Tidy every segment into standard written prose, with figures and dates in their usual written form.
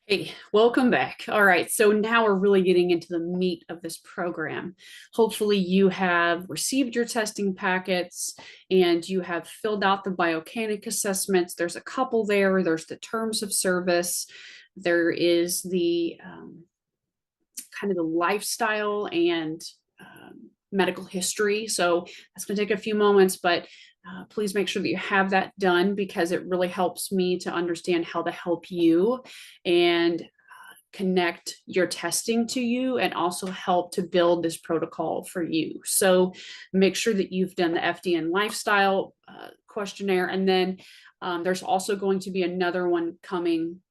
Hey, welcome back. All right, so now we're really getting into the meat of this program. Hopefully, you have received your testing packets and you have filled out the biomechanic assessments. There's a couple there. There's the terms of service. There is the kind of the lifestyle and medical history. So that's going to take a few moments, but please make sure that you have that done because it really helps me to understand how to help you and connect your testing to you and also help to build this protocol for you. So make sure that you've done the FDN lifestyle questionnaire. And then there's also going to be another one coming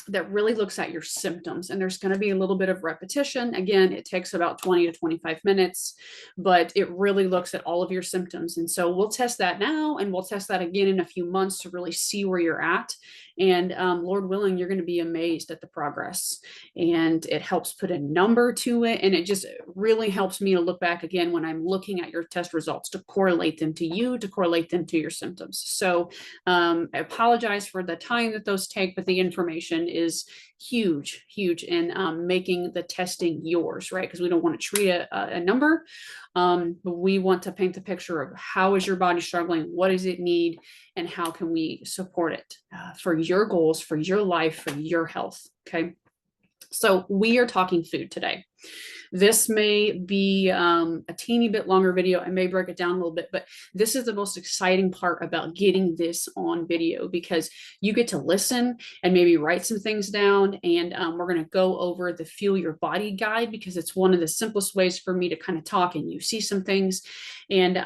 that really looks at your symptoms. And there's going to be a little bit of repetition. Again, it takes about 20 to 25 minutes, but it really looks at all of your symptoms. And so we'll test that now and we'll test that again in a few months to really see where you're at. And Lord willing, you're going to be amazed at the progress. And it helps put a number to it. And it just really helps me to look back again when I'm looking at your test results to correlate them to you, to correlate them to your symptoms. So I apologize for the time that those take, but the information is huge, huge in making the testing yours, right? Because we don't want to treat a number, but we want to paint the picture of how is your body struggling, what does it need, and how can we support it for your goals, for your life, for your health, okay? So we are talking food today. This may be a teeny bit longer video. I may break it down a little bit, but this is the most exciting part about getting this on video because you get to listen and maybe write some things down. And we're going to go over the Fuel Your Body guide because it's one of the simplest ways for me to kind of talk and you see some things. And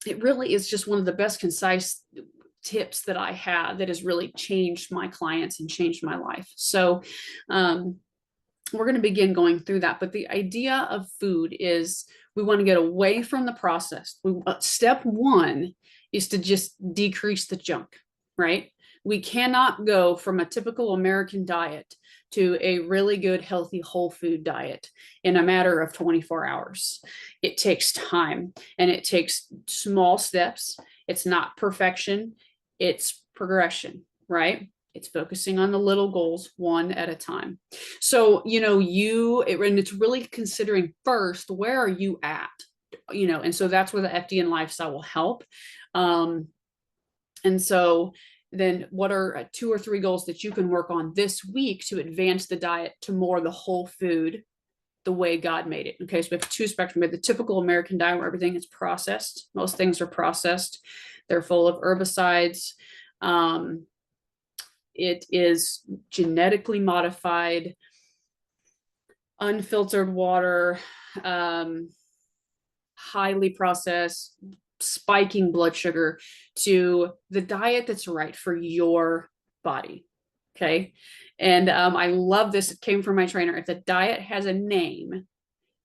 it really is just one of the best concise tips that I have that has really changed my clients and changed my life. So we're going to begin going through that. But the idea of food is we want to get away from the processed. Step one is to just decrease the junk, right? We cannot go from a typical American diet to a really good, healthy, whole food diet in a matter of 24 hours. It takes time and it takes small steps. It's not perfection, it's progression, right? It's focusing on the little goals one at a time. So, and it's really considering first, where are you at? And so that's where the FDN lifestyle will help. And so then what are 2 or 3 goals that you can work on this week to advance the diet to more the whole food, the way God made it? Okay, so we have 2 spectrum. We have the typical American diet where everything is processed. Most things are processed. They're full of herbicides. It is genetically modified, unfiltered water, highly processed, spiking blood sugar, to the diet that's right for your body. Okay. And I love this. It came from my trainer. If the diet has a name,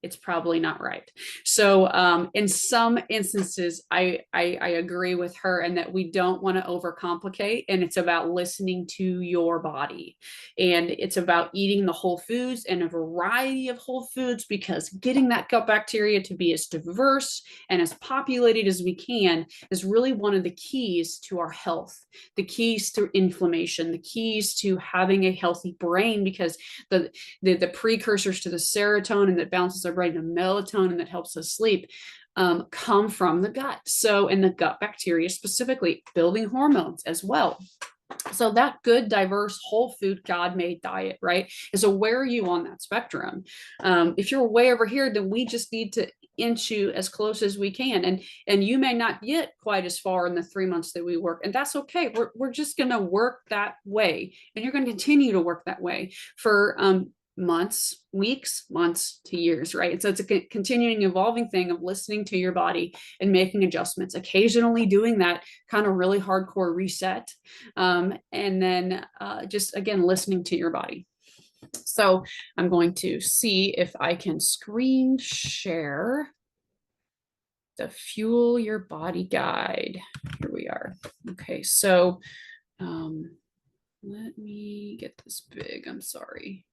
it's probably not right. So in some instances, I agree with her in that we don't want to overcomplicate, and it's about listening to your body. And it's about eating the whole foods and a variety of whole foods, because getting that gut bacteria to be as diverse and as populated as we can is really one of the keys to our health, the keys to inflammation, the keys to having a healthy brain, because the precursors to the serotonin that bounces our brain, the melatonin that helps us sleep, come from the gut. So, and the gut bacteria specifically, building hormones as well. So that good, diverse, whole food, God-made diet, right? And so where are you on that spectrum? If you're way over here, then we just need to inch you as close as we can. And you may not get quite as far in the 3 months that we work. And that's okay. We're just going to work that way. And you're going to continue to work that way for months, weeks, months to years, right? And so it's a continuing, evolving thing of listening to your body and making adjustments, occasionally doing that kind of really hardcore reset. And then just, again, listening to your body. So I'm going to see if I can screen share the Fuel Your Body guide. Here we are. Okay, so let me get this big. I'm sorry.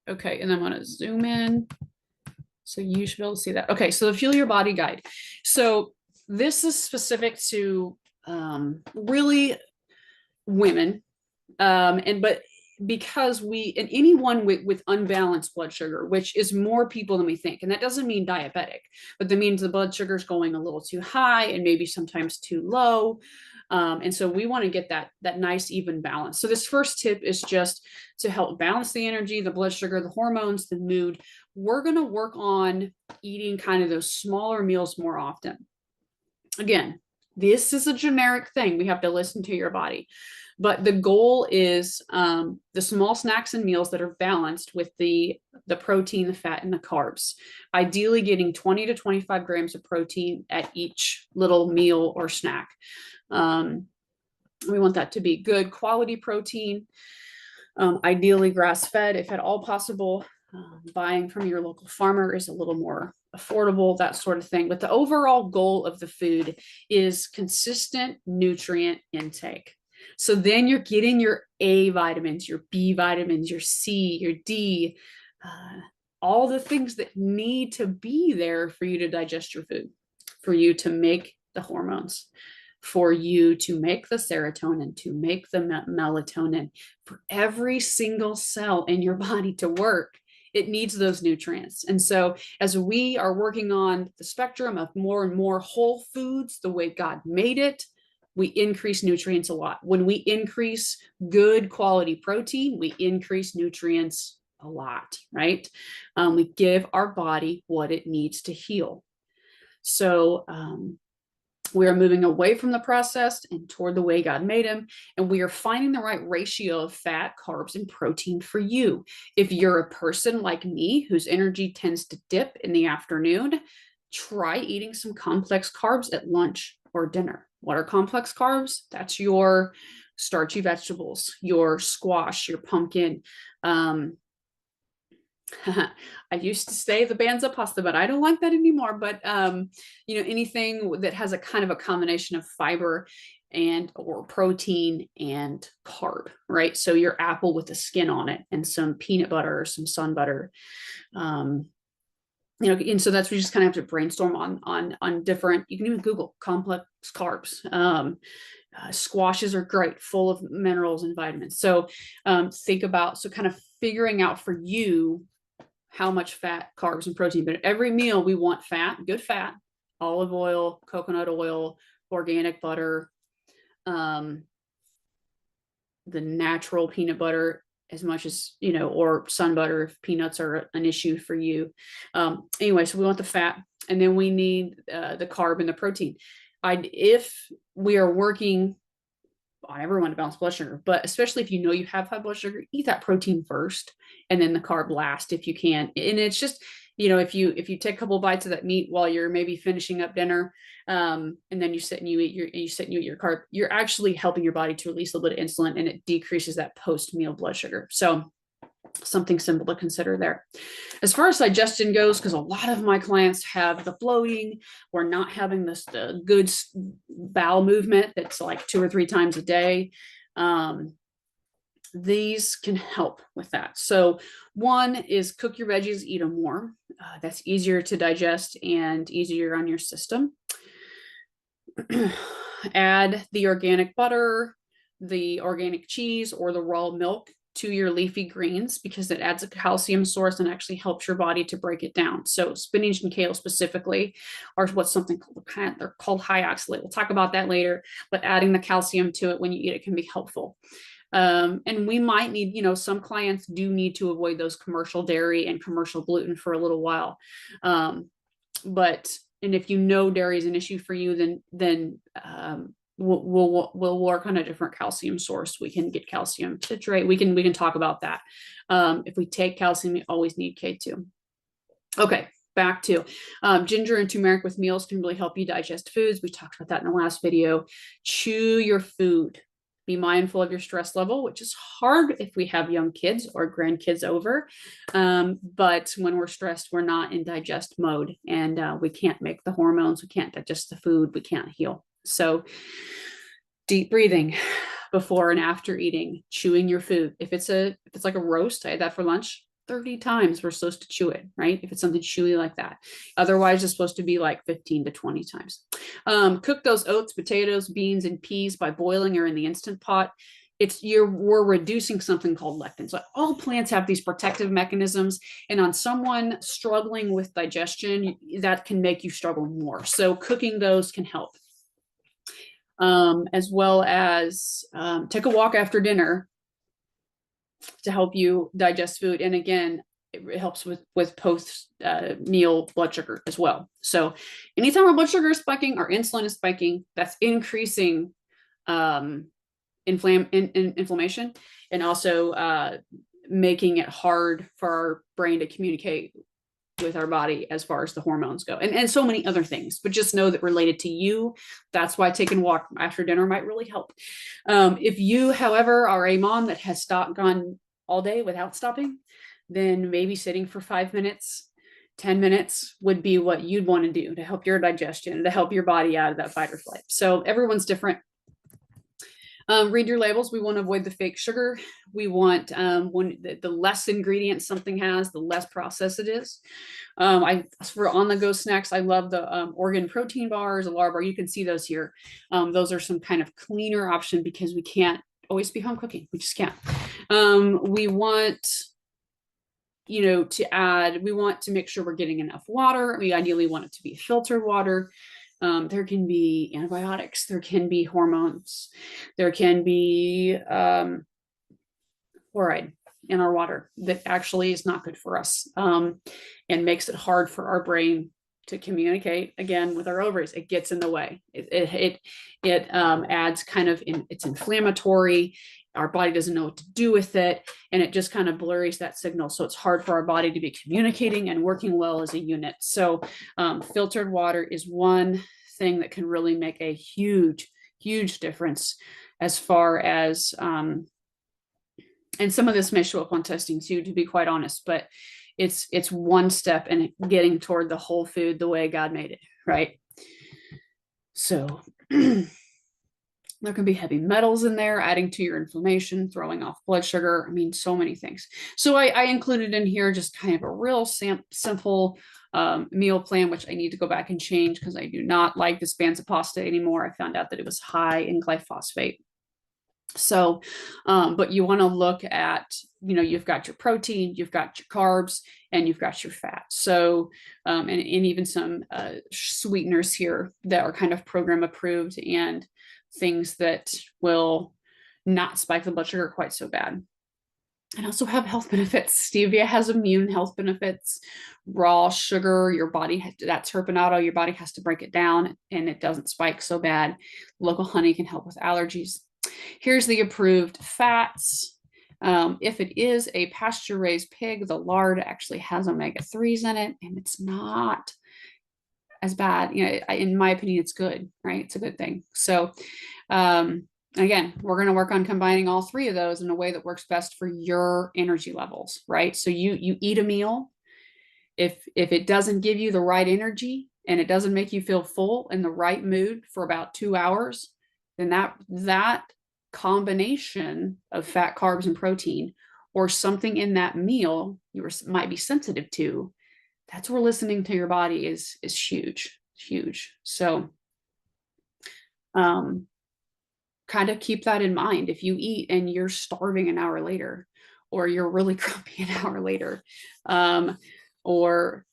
Okay, and then I'm going to zoom in so you should be able to see that. Okay, so the Fuel Your Body guide. So this is specific to really women. But because and anyone with unbalanced blood sugar, which is more people than we think, and that doesn't mean diabetic, but that means the blood sugar is going a little too high and maybe sometimes too low. And so we want to get that nice even balance. So this first tip is just to help balance the energy, the blood sugar, the hormones, the mood. We're going to work on eating kind of those smaller meals more often. Again, this is a generic thing. We have to listen to your body. But the goal is the small snacks and meals that are balanced with the protein, the fat, and the carbs. Ideally getting 20 to 25 grams of protein at each little meal or snack. We want that to be good quality protein, ideally grass-fed if at all possible. Buying from your local farmer is a little more affordable, that sort of thing. But the overall goal of the food is consistent nutrient intake. So then you're getting your A vitamins, your B vitamins, your C, your D, all the things that need to be there for you to digest your food, for you to make the hormones, for you to make the serotonin, to make the melatonin, for every single cell in your body to work. It needs those nutrients. And so as we are working on the spectrum of more and more whole foods, the way God made it, we increase nutrients a lot. When we increase good quality protein, we increase nutrients a lot, right? We give our body what it needs to heal. So we are moving away from the processed and toward the way God made them. And we are finding the right ratio of fat, carbs, and protein for you. If you're a person like me, whose energy tends to dip in the afternoon, try eating some complex carbs at lunch or dinner. What are complex carbs? That's your starchy vegetables, your squash, your pumpkin. I used to say the banza pasta, but I don't like that anymore. But anything that has a kind of a combination of fiber and or protein and carb, right? So your apple with the skin on it and some peanut butter or some sun butter. And so that's we just kind of have to brainstorm on different. You can even Google complex carbs. Squashes are great, full of minerals and vitamins. So think about kind of figuring out for you how much fat, carbs, and protein. But at every meal we want fat, good fat, olive oil, coconut oil, organic butter, the natural peanut butter, as much as, or sun butter if peanuts are an issue for you. Anyway, so we want the fat, and then we need the carb and the protein. If we are working on everyone to balance blood sugar, but especially if you have high blood sugar, eat that protein first and then the carb last if you can. And it's just, if you take a couple of bites of that meat while you're maybe finishing up dinner, and then you sit and you eat your carb, you're actually helping your body to release a little bit of insulin, and it decreases that post-meal blood sugar. So something simple to consider there. As far as digestion goes, because a lot of my clients have the bloating or not having the good bowel movement that's like 2 or 3 times a day, these can help with that. So one is cook your veggies, eat them warm. That's easier to digest and easier on your system. Add the organic butter, the organic cheese, or the raw milk to your leafy greens because it adds a calcium source and actually helps your body to break it down. So spinach and kale specifically are what's something called, they're called high oxalate. We'll talk about that later, but adding the calcium to it when you eat it can be helpful. And we might need, some clients do need to avoid those commercial dairy and commercial gluten for a little while. And if dairy is an issue for you, then we'll work on a different calcium source. We can get calcium citrate. We can talk about that. If we take calcium, we always need K2. Okay, back to ginger and turmeric with meals can really help you digest foods. We talked about that in the last video. Chew your food. Be mindful of your stress level, which is hard if we have young kids or grandkids over. But when we're stressed, we're not in digest mode, and we can't make the hormones. We can't digest the food. We can't heal. So deep breathing before and after eating, chewing your food. If it's like a roast, I had that for lunch. 30 times we're supposed to chew it, right? If it's something chewy like that. Otherwise, it's supposed to be like 15 to 20 times. Cook those oats, potatoes, beans, and peas by boiling or in the Instant Pot. we're reducing something called lectin. So all plants have these protective mechanisms, and on someone struggling with digestion, that can make you struggle more. So cooking those can help. As well as take a walk after dinner to help you digest food. And again, it helps with post meal blood sugar as well. So anytime our blood sugar is spiking, our insulin is spiking, that's increasing inflammation, and also making it hard for our brain to communicate with our body as far as the hormones go, and so many other things. But just know that related to you, that's why taking a walk after dinner might really help. If you, however, are a mom that has gone all day without stopping, then maybe sitting for 5 minutes, 10 minutes would be what you'd want to do to help your digestion, to help your body out of that fight or flight. So everyone's different. Read your labels. We want to avoid the fake sugar. We want when the less ingredients something has, the less processed it is. For on-the-go snacks, I love the organ protein bars, a Lar bar. You can see those here. Those are some kind of cleaner option because we can't always be home cooking. We just can't. We want, we want to make sure we're getting enough water. We ideally want it to be filtered water. There can be antibiotics, there can be hormones, there can be fluoride in our water that actually is not good for us, and makes it hard for our brain to communicate again with our ovaries. It gets in the way. It adds kind of it's inflammatory. Our body doesn't know what to do with it, and it just kind of blurs that signal. So it's hard for our body to be communicating and working well as a unit. So filtered water is one thing that can really make a huge, huge difference as far as, and some of this may show up on testing too, to be quite honest, but it's one step in getting toward the whole food the way God made it, right? So there can be heavy metals in there, adding to your inflammation, throwing off blood sugar. I mean, so many things. So I included in here just kind of a real simple meal plan, which I need to go back and change because I do not like the Spanza pasta anymore. I found out that it was high in glyphosate. So, but you want to look at, you've got your protein, you've got your carbs, and you've got your fat. So, and even some sweeteners here that are kind of program approved and things that will not spike the blood sugar quite so bad. And also have health benefits. Stevia has immune health benefits. Raw sugar, your body, that's terpenoidal, your body has to break it down and it doesn't spike so bad. Local honey can help with allergies. Here's the approved fats. If it is a pasture-raised pig, the lard actually has omega-3s in it, and it's not as bad. In my opinion, it's good, right? It's a good thing. So again, we're going to work on combining all three of those in a way that works best for your energy levels, right? So you eat a meal. If it doesn't give you the right energy and it doesn't make you feel full in the right mood for about 2 hours, then that combination of fat, carbs, and protein, or something in that meal you might be sensitive to, that's where listening to your body is huge. So kind of keep that in mind. If you eat and you're starving an hour later, or you're really grumpy an hour later, or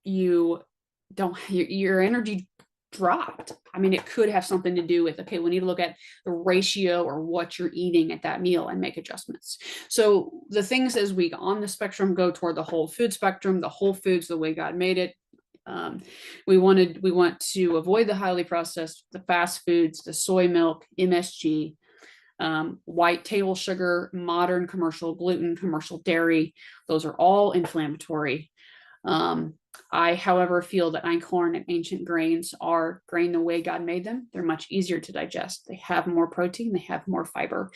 your energy dropped. I mean, it could have something to do with, okay, we need to look at the ratio or what you're eating at that meal and make adjustments. So the things as we on the spectrum go toward the whole food spectrum, the whole foods the way God made it. We want to avoid the highly processed, the fast foods, the soy milk, MSG, white table sugar, modern commercial gluten, commercial dairy. Those are all inflammatory. I, however, feel that einkorn and ancient grains are grain the way God made them. They're much easier to digest. They have more protein, they have more fiber,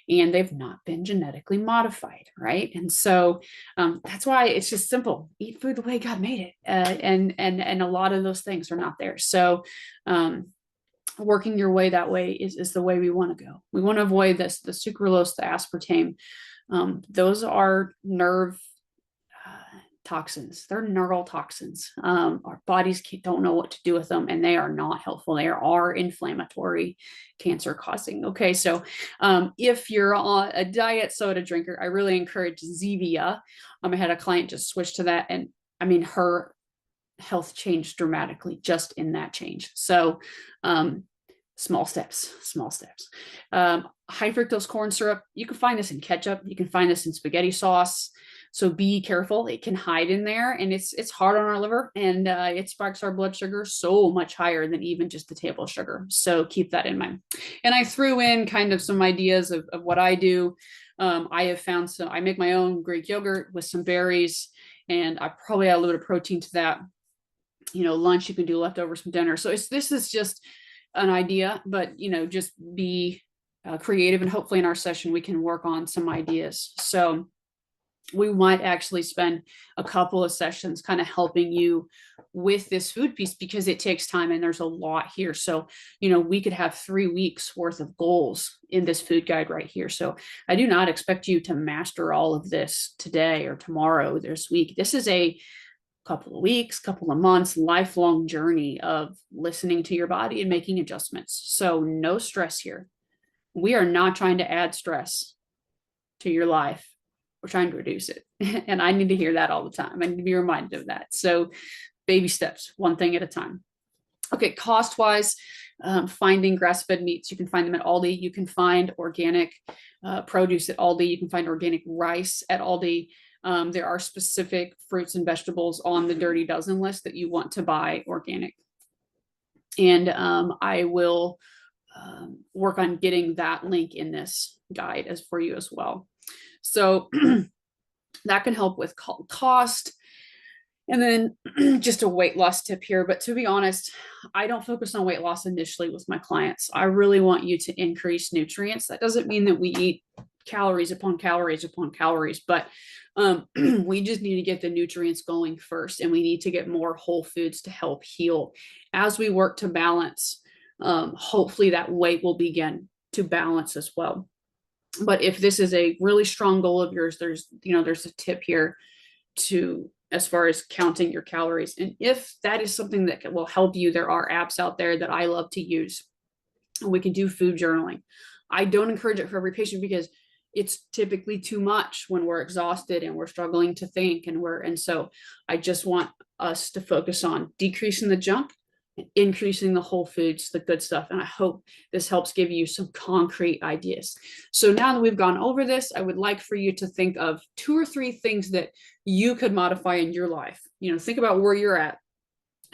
and they've not been genetically modified, right? And so that's why it's just simple. Eat food the way God made it. And a lot of those things are not there. So working your way that way is the way we want to go. We want to avoid the sucralose, the aspartame. Those are nerve toxins. They're neurotoxins. Our bodies don't know what to do with them, and they are not helpful. They are inflammatory, cancer causing. Okay, so if you're on a diet soda drinker, I really encourage Zevia. I had a client just switch to that, and I mean, her health changed dramatically just in that change. So small steps, small steps. High fructose corn syrup, you can find this in ketchup, you can find this in spaghetti sauce. So be careful, it can hide in there, and it's hard on our liver, and it spikes our blood sugar so much higher than even just the table sugar. So keep that in mind. And I threw in kind of some ideas of what I do. I have found some, I make my own Greek yogurt with some berries, and I probably add a little bit of protein to that. You know, lunch, you can do leftovers from dinner. So this is just an idea, but, you know, just be creative, and hopefully in our session, we can work on some ideas. So we might actually spend a couple of sessions kind of helping you with this food piece, because it takes time and there's a lot here. So, you know, we could have 3 weeks worth of goals in this food guide right here. So I do not expect you to master all of this today or tomorrow, this week. This is a couple of weeks, couple of months, lifelong journey of listening to your body and making adjustments. So no stress here. We are not trying to add stress to your life. We're trying to reduce it. And I need to hear that all the time. I need to be reminded of that. So baby steps, one thing at a time. Okay, cost-wise, finding grass-fed meats. You can find them at Aldi. You can find organic produce at Aldi. You can find organic rice at Aldi. There are specific fruits and vegetables on the Dirty Dozen list that you want to buy organic. And I will work on getting that link in this guide as for you as well. So that can help with cost. And then just a weight loss tip here. But to be honest, I don't focus on weight loss initially with my clients. I really want you to increase nutrients. That doesn't mean that we eat calories upon calories upon calories, but we just need to get the nutrients going first, and we need to get more whole foods to help heal. As we work to balance, hopefully that weight will begin to balance as well. But if this is a really strong goal of yours, there's a tip here to, as far as counting your calories. And if that is something that will help you, there are apps out there that I love to use. We can do food journaling. I don't encourage it for every patient, because it's typically too much when we're exhausted and we're struggling to think, and so I just want us to focus on decreasing the junk, increasing the whole foods, the good stuff. And I hope this helps give you some concrete ideas. So now that we've gone over this, I would like for you to think of 2 or 3 things that you could modify in your life. You know, think about where you're at,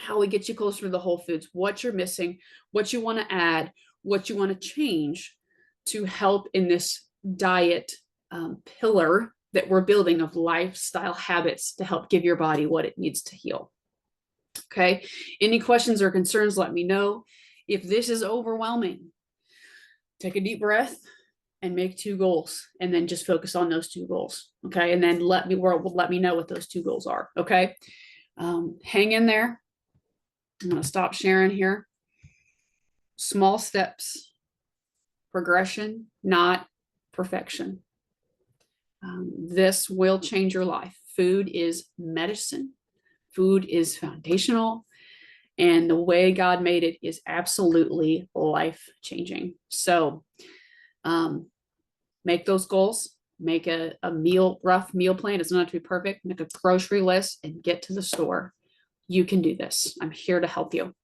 how we get you closer to the whole foods, what you're missing, what you want to add, what you want to change to help in this diet pillar that we're building of lifestyle habits to help give your body what it needs to heal. Okay, any questions or concerns, let me know. If this is overwhelming, take a deep breath and make 2 goals, and then just focus on those 2 goals. Okay, and then let me know what those 2 goals are. Okay, hang in there. I'm going to stop sharing here. Small steps, progression, not perfection. This will change your life. Food is medicine. Food is foundational, and the way God made it is absolutely life-changing. So make those goals, make a rough meal plan. It's not to be perfect. Make a grocery list and get to the store. You can do this. I'm here to help you.